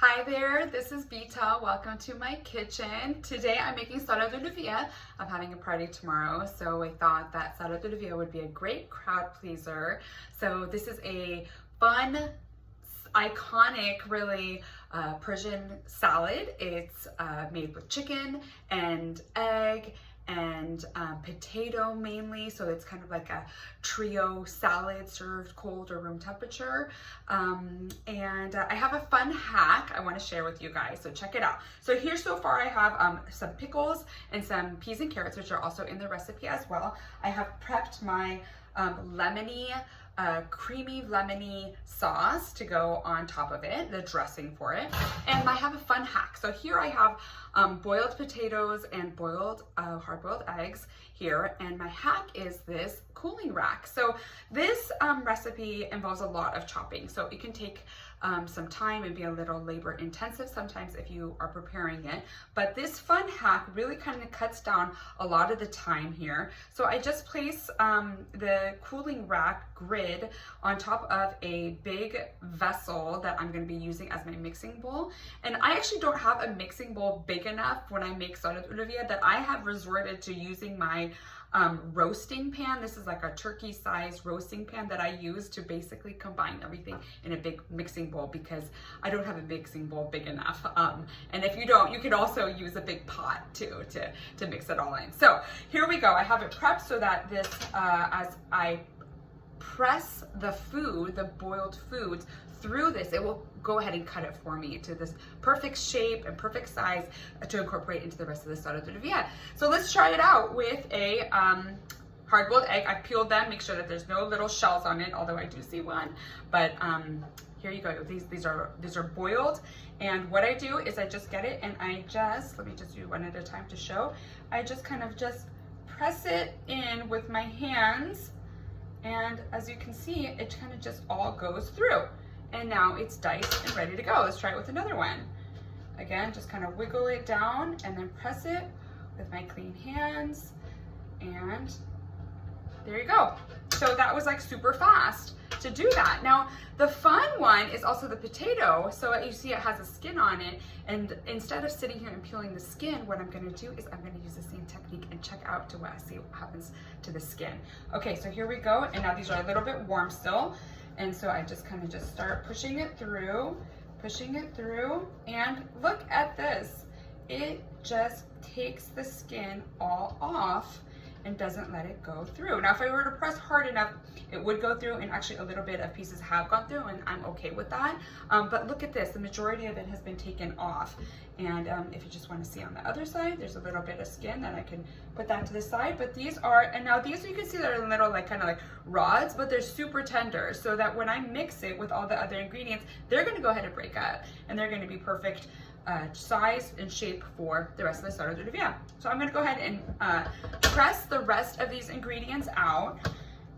Hi there, this is Bita. Welcome to my kitchen. Today I'm making Salad Olivieh. I'm having a party tomorrow, so I thought that Salad Olivieh would be a great crowd pleaser. So this is a fun, iconic, really Persian salad. It's made with chicken and egg and potato mainly, so it's kind of like a trio salad served cold or room temperature. And I have a fun hack I want to share with you guys, so check it out. So here so far I have some pickles and some peas and carrots, which are also in the recipe as well. I have prepped my creamy lemony sauce to go on top of it, the dressing for it. And I have a fun hack. So here I have boiled potatoes and boiled hard-boiled eggs here, and my hack is this cooling rack. So this recipe involves a lot of chopping, so it can take some time and be a little labor intensive sometimes if you are preparing it, but this fun hack really kind of cuts down a lot of the time here. So I just place the cooling rack grid on top of a big vessel that I'm going to be using as my mixing bowl, and I actually don't have a mixing bowl big enough when I make Salad Olivieh that I have resorted to using my roasting pan. This is like a turkey size roasting pan that I use to basically combine everything in a big mixing bowl, because I don't have a mixing bowl big enough. And if you don't, you could also use a big pot too to mix it all in. So here we go. I have it prepped so that this, as I press the food, the boiled foods through this, it will go ahead and cut it for me to this perfect shape and perfect size to incorporate into the rest of the Salad Olivieh. So let's try it out with a hard-boiled egg. I peeled them, make sure that there's no little shells on it, although I do see one. But here you go. These are boiled, and what I do is I just get it and I just, let me just do one at a time to show. I just kind of just press it in with my hands, and as you can see, it kind of just all goes through. And now it's diced and ready to go. Let's try it with another one. Again, just kind of wiggle it down and then press it with my clean hands. And there you go. So that was like super fast to do that. Now, the fun one is also the potato. So you see it has a skin on it. And instead of sitting here and peeling the skin, what I'm gonna do is I'm gonna use the same technique and check out to see what happens to the skin. Okay, so here we go. And now these are a little bit warm still. And so I just kind of just start pushing it through, and look at this. It just takes the skin all off and doesn't let it go through. Now, if I were to press hard enough, it would go through, and actually a little bit of pieces have gone through, and I'm okay with that. But look at this, the majority of it has been taken off. And if you just want to see on the other side, there's a little bit of skin that I can put that to the side. But these are, and now these you can see they're little like kind of like rods, but they're super tender, so that when I mix it with all the other ingredients, they're going to go ahead and break up, and they're going to be perfect size and shape for the rest of the Salad Olivieh. So I'm going to go ahead and press the rest of these ingredients out.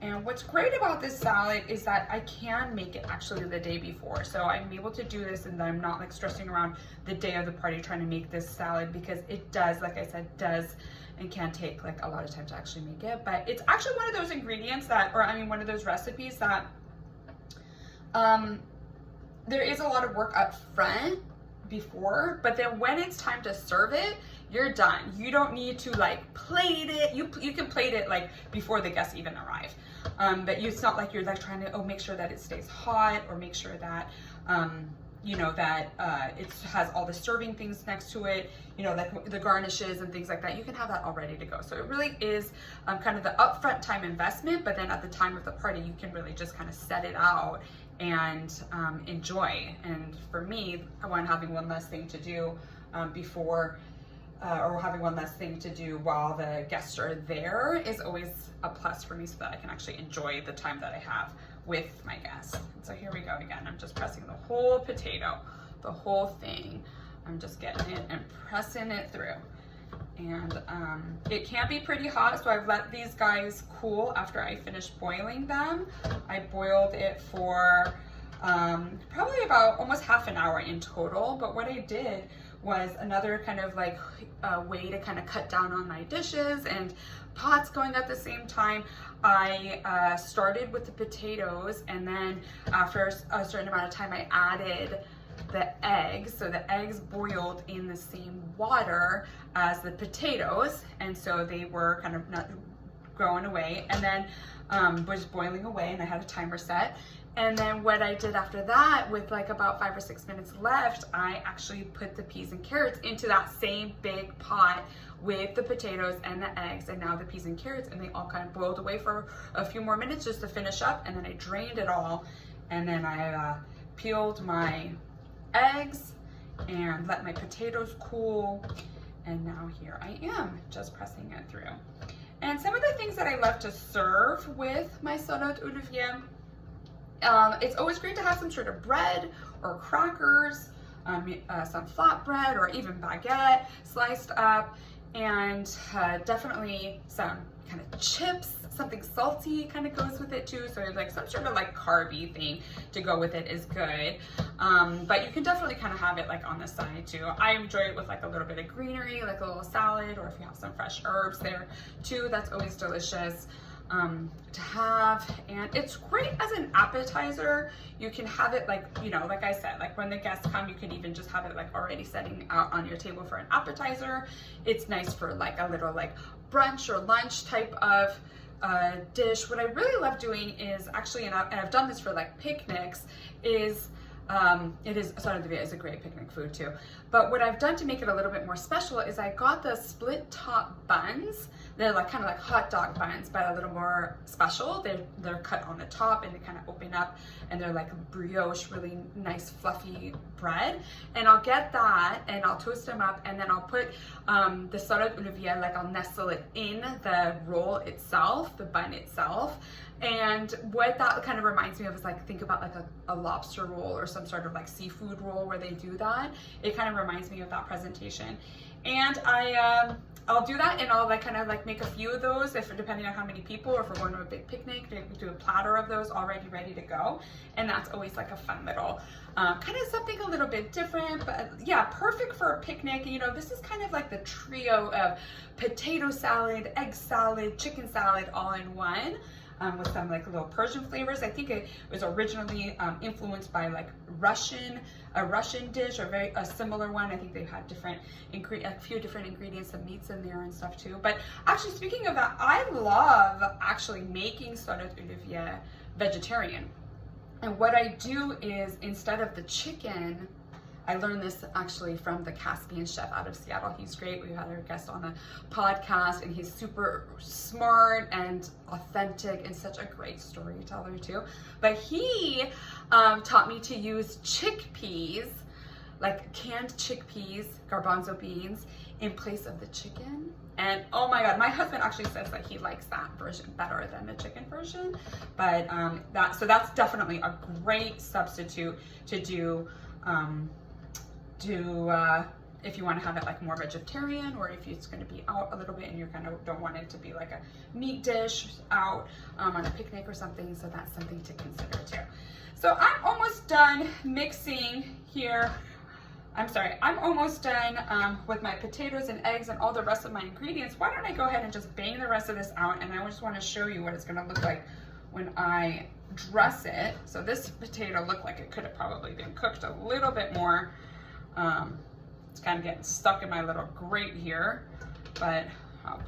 And what's great about this salad is that I can make it actually the day before. So I'm able to do this, and I'm not like stressing around the day of the party trying to make this salad, because it does, like I said, does and can take like a lot of time to actually make it. But it's actually one of those ingredients that, or I mean one of those recipes that there is a lot of work up front before, but then when it's time to serve it, you're done. You don't need to like plate it. You can plate it like before the guests even arrive. But it's not like you're like trying to make sure that it stays hot, or make sure that you know that it has all the serving things next to it, you know, like the garnishes and things like that. You can have that all ready to go. So it really is kind of the upfront time investment, but then at the time of the party, you can really just kind of set it out and enjoy. And for me, having one less thing to do before or having one less thing to do while the guests are there is always a plus for me, so that I can actually enjoy the time that I have with my guests. So here we go again. I'm just pressing the whole potato, the whole thing. I'm just getting it and pressing it through. And it can be pretty hot, so I've let these guys cool after I finished boiling them. I boiled it for probably about almost half an hour in total, but what I did was another kind of like way to kind of cut down on my dishes and pots going at the same time. I started with the potatoes, and then after a certain amount of time I added the eggs. So the eggs boiled in the same water as the potatoes, and so they were kind of not going away, and then was boiling away, and I had a timer set. And then what I did after that, with like about 5 or 6 minutes left, I actually put the peas and carrots into that same big pot with the potatoes and the eggs, and now the peas and carrots, and they all kind of boiled away for a few more minutes just to finish up, and then I drained it all, and then I peeled my eggs and let my potatoes cool, and now here I am just pressing it through. And some of the things that I love to serve with my Salad Olivier, it's always great to have some sort of bread or crackers, some flatbread or even baguette sliced up, and definitely some kind of chips. Something salty kind of goes with it too, so like some sort of like carby thing to go with it is good. But you can definitely kind of have it like on the side too. I enjoy it with like a little bit of greenery, like a little salad, or if you have some fresh herbs there too, that's always delicious to have. And it's great as an appetizer. You can have it like, you know, like I said, like when the guests come, you can even just have it like already setting out on your table for an appetizer. It's nice for like a little like brunch or lunch type of dish. What I really love doing is actually, and I've done this for like picnics, is Salad Olivieh is a great picnic food too. But what I've done to make it a little bit more special is I got the split top buns. They're like kind of like hot dog buns, but a little more special. They're cut on the top and they kind of open up, and they're like brioche, really nice fluffy bread. And I'll get that and I'll toast them up, and then I'll put the Salad Olivieh, like I'll nestle it in the roll itself, the bun itself. And what that kind of reminds me of is like, think about like a lobster roll or some sort of like seafood roll where they do that. It kind of reminds me of that presentation. And I'll do that, and I'll like kind of like make a few of those, if depending on how many people, or if we're going to a big picnic, do a platter of those already ready to go. And that's always like a fun little kind of something a little bit different, but yeah, perfect for a picnic. You know, this is kind of like the trio of potato salad, egg salad, chicken salad all in one. With some like little Persian flavors. I think it was originally influenced by like a Russian dish, or a similar one. I think they've had a few different ingredients of meats in there and stuff too. But actually, speaking of that, I love actually making Salad Olivieh vegetarian. And what I do is, instead of the chicken, I learned this actually from the Caspian chef out of Seattle. He's great. We had our guest on the podcast, and he's super smart and authentic and such a great storyteller too. But he taught me to use chickpeas, like canned chickpeas, garbanzo beans, in place of the chicken. And oh my God, my husband actually says that he likes that version better than the chicken version. But so that's definitely a great substitute to do. If you want to have it like more vegetarian, or if it's going to be out a little bit and you kind of don't want it to be like a meat dish out on a picnic or something. So that's something to consider too. So I'm almost done mixing here. I'm almost done with my potatoes and eggs and all the rest of my ingredients. Why don't I go ahead and just bang the rest of this out, and I just want to show you what it's going to look like when I dress it. So this potato looked like it could have probably been cooked a little bit more. It's kind of getting stuck in my little grate here, but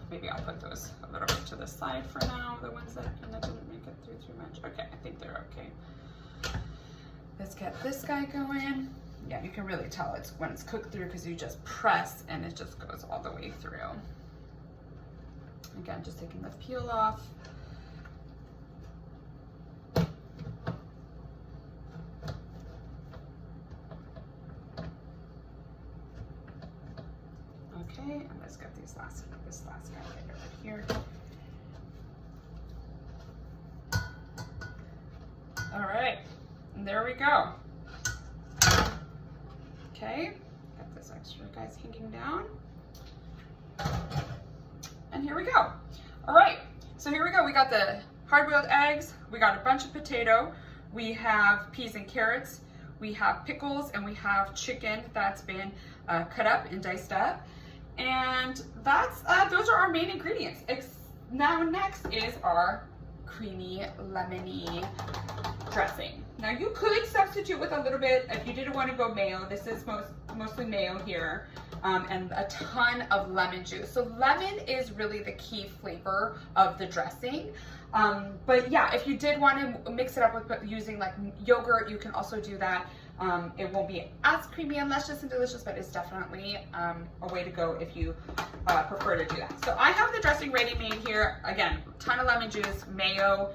maybe I'll put those a little bit to the side for now, the ones that didn't make it through too much. Okay, I think they're okay. Let's get this guy going. Yeah, you can really tell it's when it's cooked through, because you just press and it just goes all the way through. Again, just taking the peel off. Okay, and let's get this last guy right over here. All right, and there we go. Okay, got this extra guys hanging down. And here we go. All right, so here we go. We got the hard-boiled eggs, we got a bunch of potato, we have peas and carrots, we have pickles, and we have chicken that's been cut up and diced up. And that's those are our main ingredients. Now next is our creamy, lemony dressing. Now you could substitute with a little bit, if you didn't want to go mayo, this is mostly mayo here, and a ton of lemon juice. So lemon is really the key flavor of the dressing. But yeah, if you did want to mix it up with using like yogurt, you can also do that. It won't be as creamy and luscious and delicious, but it's definitely a way to go if you prefer to do that. So I have the dressing ready made here. Again, ton of lemon juice, mayo,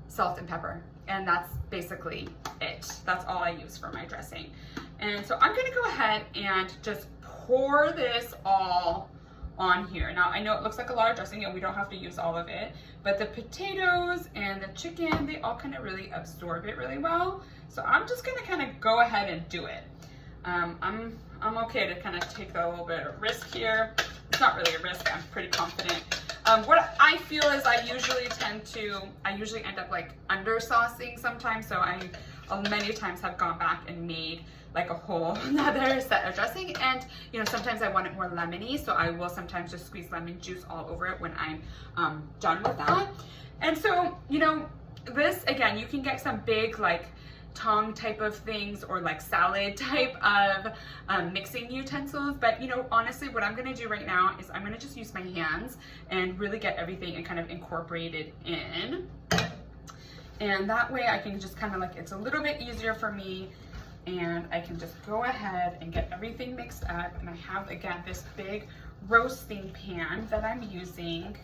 salt and pepper, and that's basically it. That's all I use for my dressing. And so I'm gonna go ahead and just pour this all on here. Now I know it looks like a lot of dressing and we don't have to use all of it, but the potatoes and the chicken, they all kind of really absorb it really well. So I'm just gonna kind of go ahead and do it. I'm okay to kind of take a little bit of risk here. It's not really a risk, I'm pretty confident. What I feel is I usually end up like under saucing sometimes, so I many times have gone back and made like a whole another set of dressing, and you know, sometimes I want it more lemony, so I will sometimes just squeeze lemon juice all over it when I'm done with that. And so, you know, this again, you can get some big like tong type of things or like salad type of mixing utensils, but you know, honestly what I'm going to do right now is I'm going to just use my hands and really get everything and kind of incorporate it in, and that way I can just kind of like, it's a little bit easier for me, and I can just go ahead and get everything mixed up. And I have again this big roasting pan that I'm using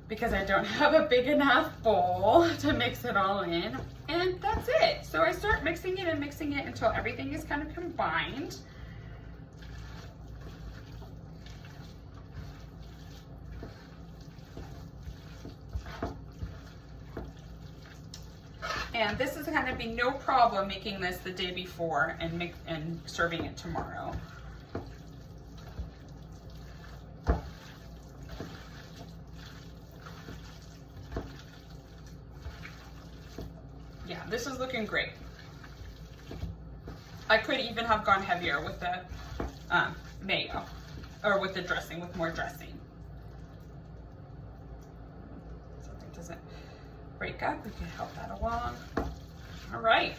because I don't have a big enough bowl to mix it all in, and that's it. So I start mixing it and mixing it until everything is kind of combined. And this is going to be no problem making this the day before and serving it tomorrow. Yeah, this is looking great. I could even have gone heavier with the mayo, or with the dressing, with more dressing. So it doesn't break up, we can help that along. All right,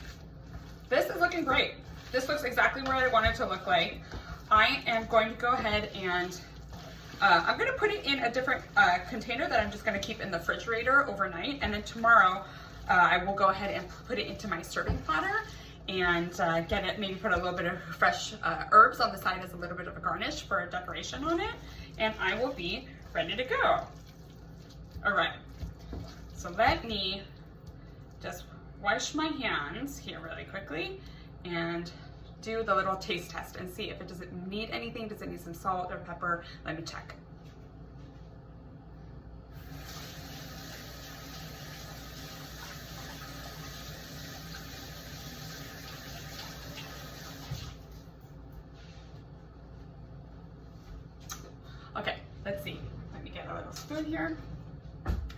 this is looking great. This looks exactly what I want it to look like. I am going to go ahead and I'm going to put it in a different container that I'm just going to keep in the refrigerator overnight, and then tomorrow I will go ahead and put it into my serving platter and get it, maybe put a little bit of fresh herbs on the side as a little bit of a garnish for a decoration on it, and I will be ready to go. All right, so let me just wash my hands here really quickly and do the little taste test and see if it doesn't need anything. Does it need some salt or pepper? Let me check. Okay, let's see. Let me get a little spoon here.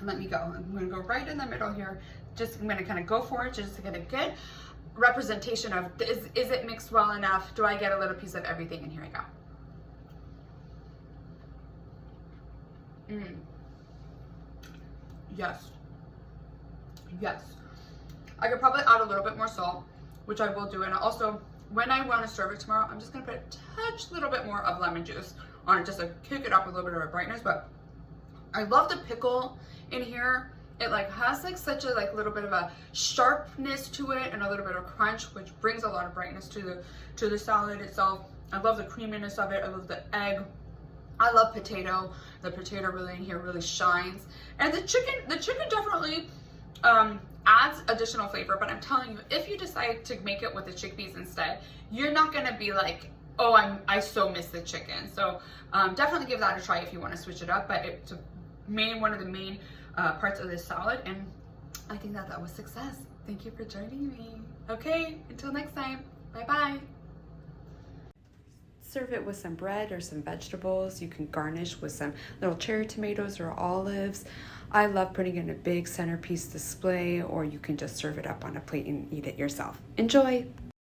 Let me go. I'm gonna go right in the middle here. I'm gonna kind of go for it just to get a good representation of, is it mixed well enough? Do I get a little piece of everything? And here I go. Yes. Yes. I could probably add a little bit more salt, which I will do. And also, when I want to serve it tomorrow, I'm just gonna put a little bit more of lemon juice on it, just to kick it up with a little bit of a brightness. But I love the pickle in here. It like has like such a like little bit of a sharpness to it and a little bit of crunch, which brings a lot of brightness to the salad itself. I love the creaminess of it. I love the egg. I love potato. The potato really in here really shines. And the chicken definitely adds additional flavor, but I'm telling you, if you decide to make it with the chickpeas instead, you're not gonna be like, oh, I so miss the chicken. So definitely give that a try if you want to switch it up, but it's one of the main parts of this salad, and I think that was success. Thank you for joining me. Okay, until next time, bye-bye. Serve it with some bread or some vegetables. You can garnish with some little cherry tomatoes or olives. I love putting it in a big centerpiece display, or you can just serve it up on a plate and eat it yourself. Enjoy.